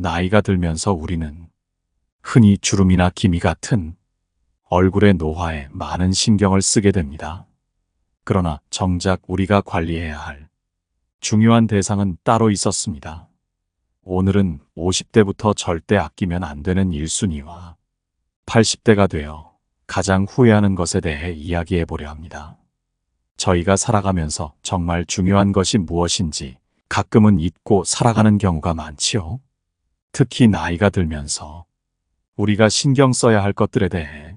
나이가 들면서 우리는 흔히 주름이나 기미 같은 얼굴의 노화에 많은 신경을 쓰게 됩니다. 그러나 정작 우리가 관리해야 할 중요한 대상은 따로 있었습니다. 오늘은 50대부터 절대 아끼면 안 되는 1순위와 80대가 되어 가장 후회하는 것에 대해 이야기해 보려 합니다. 저희가 살아가면서 정말 중요한 것이 무엇인지 가끔은 잊고 살아가는 경우가 많지요. 특히 나이가 들면서 우리가 신경 써야 할 것들에 대해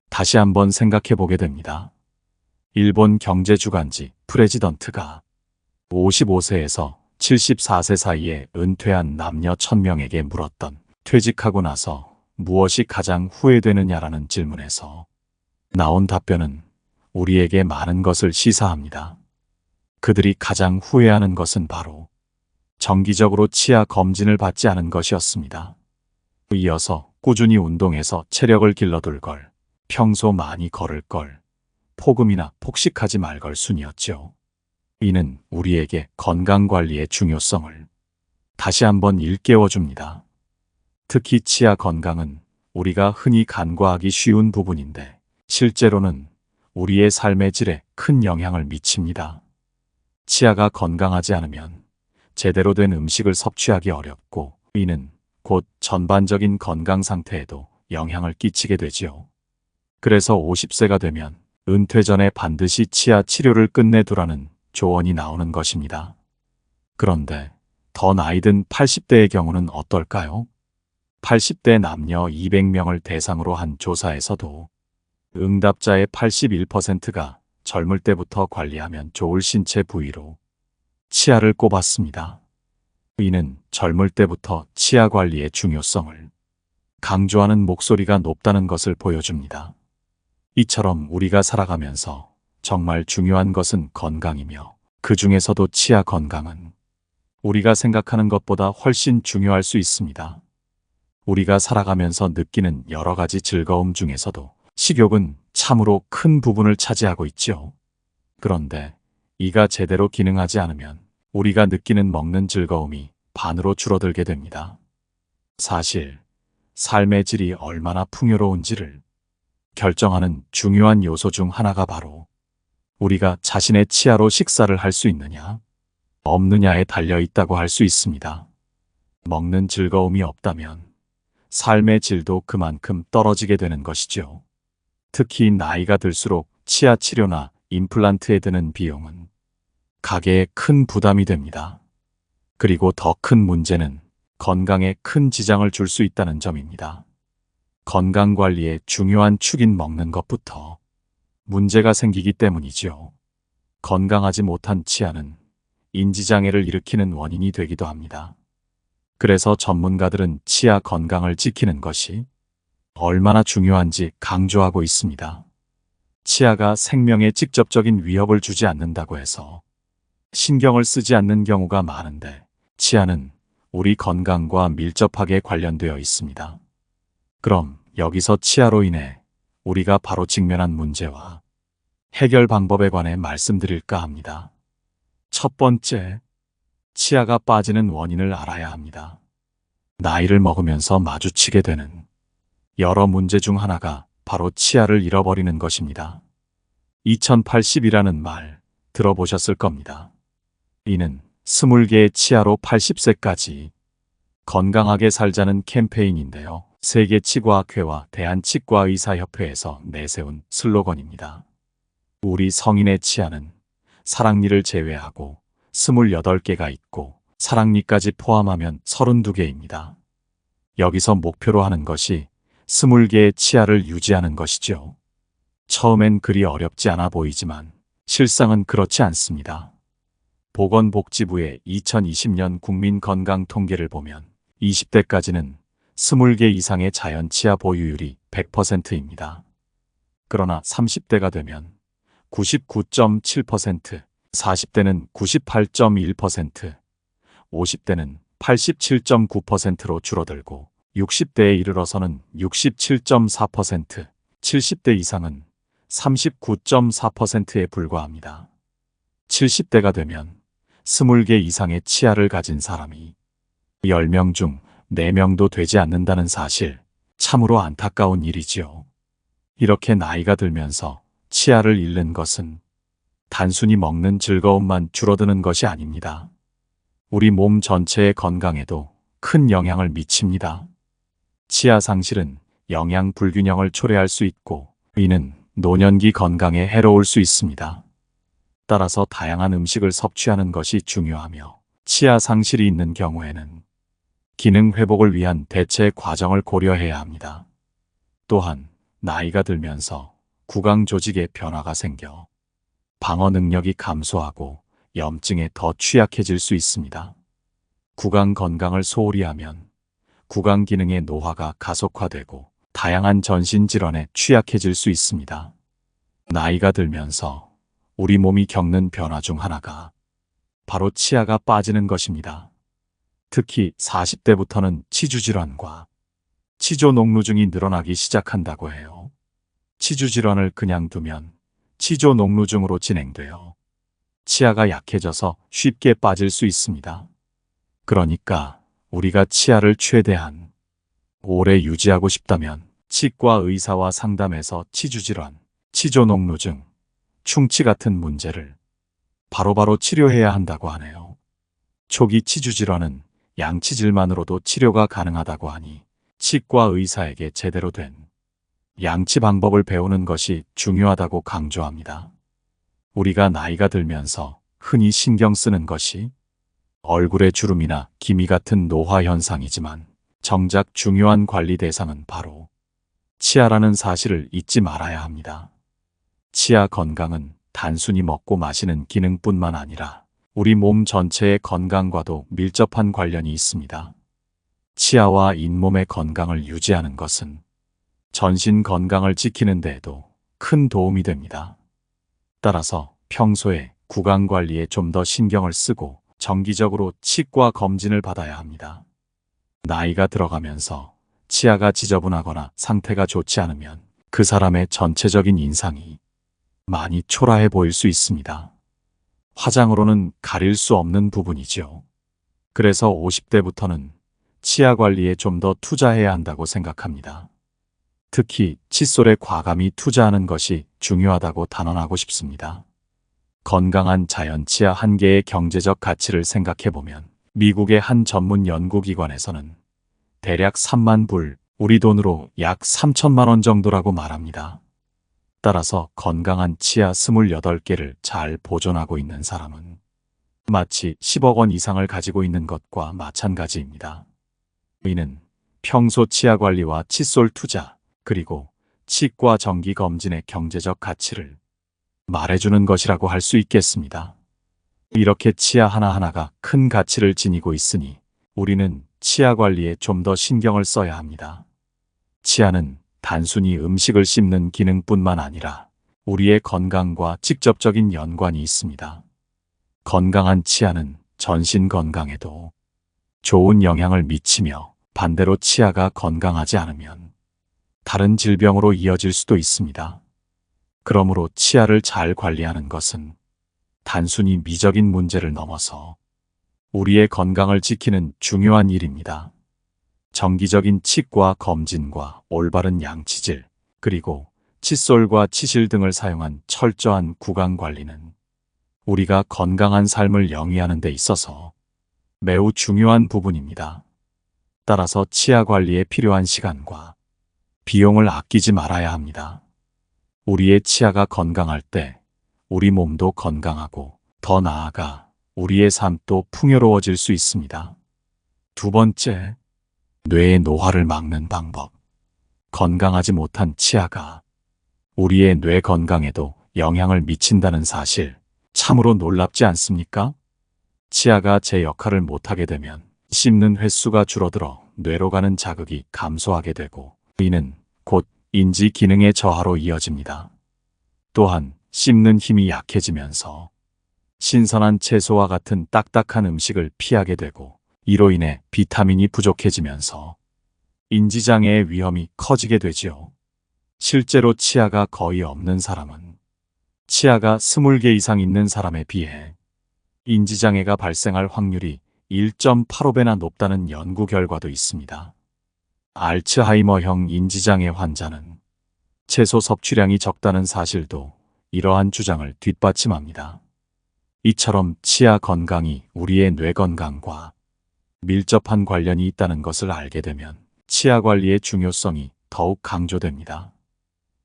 다시 한번 생각해 보게 됩니다. 일본 경제주간지 프레지던트가 55세에서 74세 사이에 은퇴한 남녀 1000명에게 물었던 퇴직하고 나서 무엇이 가장 후회되느냐라는 질문에서 나온 답변은 우리에게 많은 것을 시사합니다. 그들이 가장 후회하는 것은 바로 정기적으로 치아 검진을 받지 않은 것이었습니다. 이어서 꾸준히 운동해서 체력을 길러둘 걸, 평소 많이 걸을 걸, 폭음이나 폭식하지 말 걸 순이었죠. 이는 우리에게 건강관리의 중요성을 다시 한번 일깨워줍니다. 특히 치아 건강은 우리가 흔히 간과하기 쉬운 부분인데 실제로는 우리의 삶의 질에 큰 영향을 미칩니다. 치아가 건강하지 않으면 제대로 된 음식을 섭취하기 어렵고 이는 곧 전반적인 건강 상태에도 영향을 끼치게 되지요. 그래서 50세가 되면 은퇴 전에 반드시 치아 치료를 끝내두라는 조언이 나오는 것입니다. 그런데 더 나이 든 80대의 경우는 어떨까요? 80대 남녀 200명을 대상으로 한 조사에서도 응답자의 81%가 젊을 때부터 관리하면 좋을 신체 부위로 치아를 꼽았습니다. 이는 젊을 때부터 치아 관리의 중요성을 강조하는 목소리가 높다는 것을 보여줍니다. 이처럼 우리가 살아가면서 정말 중요한 것은 건강이며 그 중에서도 치아 건강은 우리가 생각하는 것보다 훨씬 중요할 수 있습니다. 우리가 살아가면서 느끼는 여러 가지 즐거움 중에서도 식욕은 참으로 큰 부분을 차지하고 있죠. 그런데 이가 제대로 기능하지 않으면 우리가 느끼는 먹는 즐거움이 반으로 줄어들게 됩니다. 사실 삶의 질이 얼마나 풍요로운지를 결정하는 중요한 요소 중 하나가 바로 우리가 자신의 치아로 식사를 할 수 있느냐, 없느냐에 달려 있다고 할 수 있습니다. 먹는 즐거움이 없다면 삶의 질도 그만큼 떨어지게 되는 것이죠. 특히 나이가 들수록 치아 치료나 임플란트에 드는 비용은 가게에 큰 부담이 됩니다. 그리고 더 큰 문제는 건강에 큰 지장을 줄 수 있다는 점입니다. 건강관리의 중요한 축인 먹는 것부터 문제가 생기기 때문이지요. 건강하지 못한 치아는 인지장애를 일으키는 원인이 되기도 합니다. 그래서 전문가들은 치아 건강을 지키는 것이 얼마나 중요한지 강조하고 있습니다. 치아가 생명에 직접적인 위협을 주지 않는다고 해서 신경을 쓰지 않는 경우가 많은데 치아는 우리 건강과 밀접하게 관련되어 있습니다. 그럼 여기서 치아로 인해 우리가 바로 직면한 문제와 해결 방법에 관해 말씀드릴까 합니다. 첫 번째, 치아가 빠지는 원인을 알아야 합니다. 나이를 먹으면서 마주치게 되는 여러 문제 중 하나가 바로 치아를 잃어버리는 것입니다. 2080이라는 말 들어보셨을 겁니다. 이는 20개의 치아로 80세까지 건강하게 살자는 캠페인인데요. 세계치과학회와 대한치과의사협회에서 내세운 슬로건입니다. 우리 성인의 치아는 사랑니를 제외하고 28개가 있고 사랑니까지 포함하면 32개입니다. 여기서 목표로 하는 것이 20개의 치아를 유지하는 것이죠. 처음엔 그리 어렵지 않아 보이지만 실상은 그렇지 않습니다. 보건복지부의 2020년 국민건강 통계를 보면 20대까지는 20개 이상의 자연 치아 보유율이 100%입니다. 그러나 30대가 되면 99.7%, 40대는 98.1%, 50대는 87.9%로 줄어들고 60대에 이르러서는 67.4%, 70대 이상은 39.4%에 불과합니다. 70대가 되면 20개 이상의 치아를 가진 사람이 10명 중 4명도 되지 않는다는 사실, 참으로 안타까운 일이지요. 이렇게 나이가 들면서 치아를 잃는 것은 단순히 먹는 즐거움만 줄어드는 것이 아닙니다. 우리 몸 전체의 건강에도 큰 영향을 미칩니다. 치아 상실은 영양 불균형을 초래할 수 있고, 이는 노년기 건강에 해로울 수 있습니다. 따라서 다양한 음식을 섭취하는 것이 중요하며, 치아 상실이 있는 경우에는 기능 회복을 위한 대체 과정을 고려해야 합니다. 또한 나이가 들면서 구강 조직에 변화가 생겨 방어 능력이 감소하고 염증에 더 취약해질 수 있습니다. 구강 건강을 소홀히 하면 구강 기능의 노화가 가속화되고 다양한 전신 질환에 취약해질 수 있습니다. 나이가 들면서 우리 몸이 겪는 변화 중 하나가 바로 치아가 빠지는 것입니다. 특히 40대부터는 치주 질환과 치조 녹루증이 늘어나기 시작한다고 해요. 치주 질환을 그냥 두면 치조 녹루증으로 진행되어 치아가 약해져서 쉽게 빠질 수 있습니다. 그러니까 우리가 치아를 최대한 오래 유지하고 싶다면 치과 의사와 상담해서 치주 질환, 치조 녹루증, 충치 같은 문제를 바로바로 치료해야 한다고 하네요. 초기 치주 질환은 양치질만으로도 치료가 가능하다고 하니 치과 의사에게 제대로 된 양치 방법을 배우는 것이 중요하다고 강조합니다. 우리가 나이가 들면서 흔히 신경 쓰는 것이 얼굴의 주름이나 기미 같은 노화 현상이지만, 정작 중요한 관리 대상은 바로 치아라는 사실을 잊지 말아야 합니다. 치아 건강은 단순히 먹고 마시는 기능뿐만 아니라 우리 몸 전체의 건강과도 밀접한 관련이 있습니다. 치아와 잇몸의 건강을 유지하는 것은 전신 건강을 지키는 데에도 큰 도움이 됩니다. 따라서 평소에 구강 관리에 좀 더 신경을 쓰고 정기적으로 치과 검진을 받아야 합니다. 나이가 들어가면서 치아가 지저분하거나 상태가 좋지 않으면 그 사람의 전체적인 인상이 많이 초라해 보일 수 있습니다. 화장으로는 가릴 수 없는 부분이죠. 그래서 50대부터는 치아 관리에 좀 더 투자해야 한다고 생각합니다. 특히 칫솔에 과감히 투자하는 것이 중요하다고 단언하고 싶습니다. 건강한 자연 치아 한 개의 경제적 가치를 생각해보면 미국의 한 전문 연구기관에서는 대략 3만 불, 우리 돈으로 약 3천만 원 정도라고 말합니다. 따라서 건강한 치아 28개를 잘 보존하고 있는 사람은 마치 10억 원 이상을 가지고 있는 것과 마찬가지입니다. 이는 평소 치아 관리와 칫솔 투자, 그리고 치과 정기 검진의 경제적 가치를 말해주는 것이라고 할 수 있겠습니다. 이렇게 치아 하나하나가 큰 가치를 지니고 있으니 우리는 치아 관리에 좀 더 신경을 써야 합니다. 치아는 단순히 음식을 씹는 기능뿐만 아니라 우리의 건강과 직접적인 연관이 있습니다. 건강한 치아는 전신 건강에도 좋은 영향을 미치며, 반대로 치아가 건강하지 않으면 다른 질병으로 이어질 수도 있습니다. 그러므로 치아를 잘 관리하는 것은 단순히 미적인 문제를 넘어서 우리의 건강을 지키는 중요한 일입니다. 정기적인 치과 검진과 올바른 양치질, 그리고 칫솔과 치실 등을 사용한 철저한 구강 관리는 우리가 건강한 삶을 영위하는 데 있어서 매우 중요한 부분입니다. 따라서 치아 관리에 필요한 시간과 비용을 아끼지 말아야 합니다. 우리의 치아가 건강할 때 우리 몸도 건강하고, 더 나아가 우리의 삶도 풍요로워질 수 있습니다. 두 번째, 뇌의 노화를 막는 방법. 건강하지 못한 치아가 우리의 뇌 건강에도 영향을 미친다는 사실, 참으로 놀랍지 않습니까? 치아가 제 역할을 못하게 되면 씹는 횟수가 줄어들어 뇌로 가는 자극이 감소하게 되고, 이는 곧 인지 기능의 저하로 이어집니다. 또한 씹는 힘이 약해지면서 신선한 채소와 같은 딱딱한 음식을 피하게 되고, 이로 인해 비타민이 부족해지면서 인지장애의 위험이 커지게 되지요. 실제로 치아가 거의 없는 사람은 치아가 20개 이상 있는 사람에 비해 인지장애가 발생할 확률이 1.85배나 높다는 연구 결과도 있습니다. 알츠하이머형 인지장애 환자는 채소 섭취량이 적다는 사실도 이러한 주장을 뒷받침합니다. 이처럼 치아 건강이 우리의 뇌 건강과 밀접한 관련이 있다는 것을 알게 되면 치아 관리의 중요성이 더욱 강조됩니다.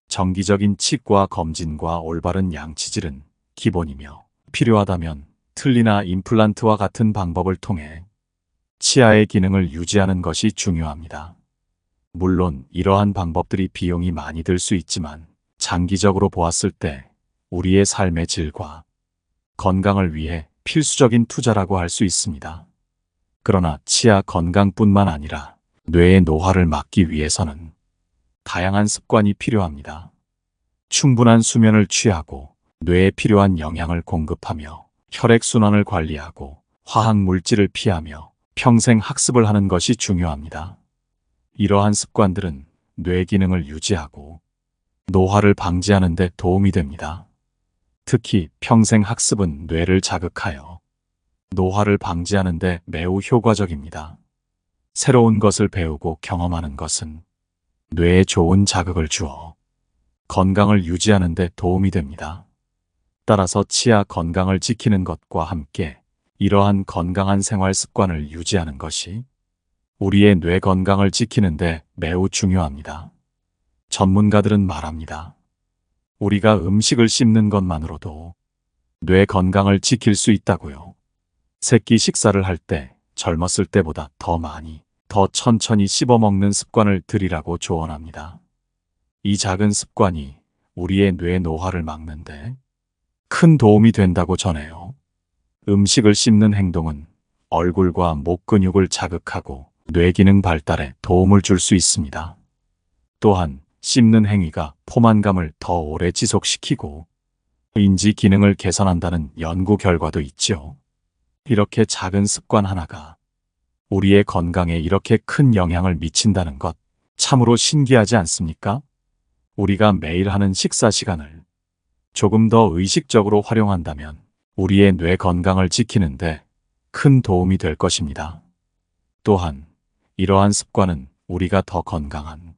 정기적인 치과 검진과 올바른 양치질은 기본이며 필요하다면 틀니나 임플란트와 같은 방법을 통해 치아의 기능을 유지하는 것이 중요합니다. 물론 이러한 방법들이 비용이 많이 들 수 있지만 장기적으로 보았을 때 우리의 삶의 질과 건강을 위해 필수적인 투자라고 할 수 있습니다. 그러나 치아 건강뿐만 아니라 뇌의 노화를 막기 위해서는 다양한 습관이 필요합니다. 충분한 수면을 취하고 뇌에 필요한 영양을 공급하며 혈액순환을 관리하고 화학 물질을 피하며 평생 학습을 하는 것이 중요합니다. 이러한 습관들은 뇌 기능을 유지하고 노화를 방지하는 데 도움이 됩니다. 특히 평생 학습은 뇌를 자극하여 노화를 방지하는 데 매우 효과적입니다. 새로운 것을 배우고 경험하는 것은 뇌에 좋은 자극을 주어 건강을 유지하는 데 도움이 됩니다. 따라서 치아 건강을 지키는 것과 함께 이러한 건강한 생활 습관을 유지하는 것이 우리의 뇌 건강을 지키는 데 매우 중요합니다. 전문가들은 말합니다. 우리가 음식을 씹는 것만으로도 뇌 건강을 지킬 수 있다고요. 새끼 식사를 할 때 젊었을 때보다 더 많이, 더 천천히 씹어 먹는 습관을 들이라고 조언합니다. 이 작은 습관이 우리의 뇌 노화를 막는데 큰 도움이 된다고 전해요. 음식을 씹는 행동은 얼굴과 목 근육을 자극하고 뇌 기능 발달에 도움을 줄 수 있습니다. 또한 씹는 행위가 포만감을 더 오래 지속시키고 인지 기능을 개선한다는 연구 결과도 있죠. 이렇게 작은 습관 하나가 우리의 건강에 이렇게 큰 영향을 미친다는 것 참으로 신기하지 않습니까? 우리가 매일 하는 식사 시간을 조금 더 의식적으로 활용한다면 우리의 뇌 건강을 지키는데 큰 도움이 될 것입니다. 또한 이러한 습관은 우리가 더 건강한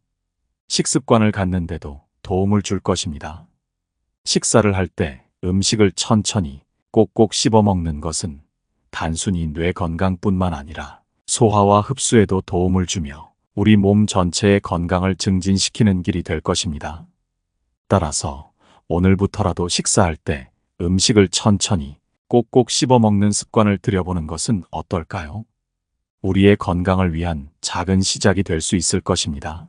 식습관을 갖는데도 도움을 줄 것입니다. 식사를 할 때 음식을 천천히 꼭꼭 씹어 먹는 것은 단순히 뇌 건강뿐만 아니라 소화와 흡수에도 도움을 주며 우리 몸 전체의 건강을 증진시키는 길이 될 것입니다. 따라서 오늘부터라도 식사할 때 음식을 천천히 꼭꼭 씹어 먹는 습관을 들여보는 것은 어떨까요? 우리의 건강을 위한 작은 시작이 될 수 있을 것입니다.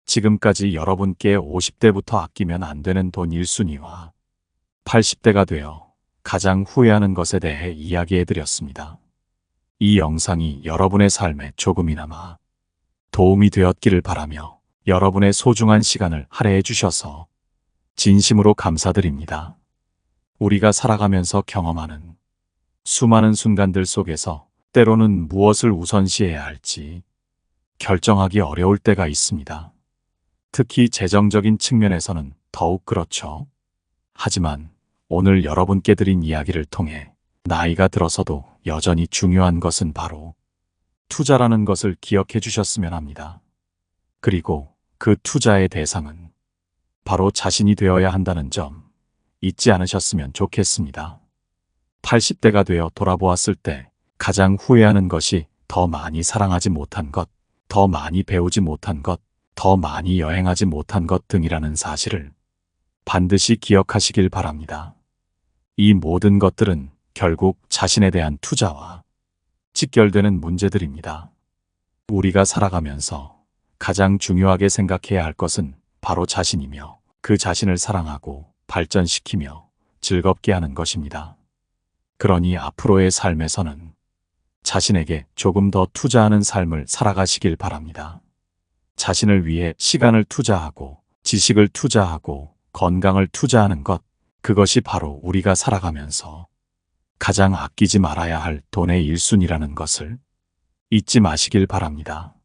지금까지 여러분께 50대부터 아끼면 안 되는 돈 1순위와 80대가 되어 가장 후회하는 것에 대해 이야기해 드렸습니다. 이 영상이 여러분의 삶에 조금이나마 도움이 되었기를 바라며 여러분의 소중한 시간을 할애해 주셔서 진심으로 감사드립니다. 우리가 살아가면서 경험하는 수많은 순간들 속에서 때로는 무엇을 우선시해야 할지 결정하기 어려울 때가 있습니다. 특히 재정적인 측면에서는 더욱 그렇죠. 하지만 오늘 여러분께 드린 이야기를 통해 나이가 들어서도 여전히 중요한 것은 바로 투자라는 것을 기억해 주셨으면 합니다. 그리고 그 투자의 대상은 바로 자신이 되어야 한다는 점 잊지 않으셨으면 좋겠습니다. 80대가 되어 돌아보았을 때 가장 후회하는 것이 더 많이 사랑하지 못한 것, 더 많이 배우지 못한 것, 더 많이 여행하지 못한 것 등이라는 사실을 반드시 기억하시길 바랍니다. 이 모든 것들은 결국 자신에 대한 투자와 직결되는 문제들입니다. 우리가 살아가면서 가장 중요하게 생각해야 할 것은 바로 자신이며 그 자신을 사랑하고 발전시키며 즐겁게 하는 것입니다. 그러니 앞으로의 삶에서는 자신에게 조금 더 투자하는 삶을 살아가시길 바랍니다. 자신을 위해 시간을 투자하고 지식을 투자하고 건강을 투자하는 것, 그것이 바로 우리가 살아가면서 가장 아끼지 말아야 할 돈의 1순위라는 것을 잊지 마시길 바랍니다.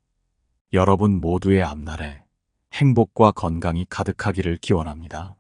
여러분 모두의 앞날에 행복과 건강이 가득하기를 기원합니다.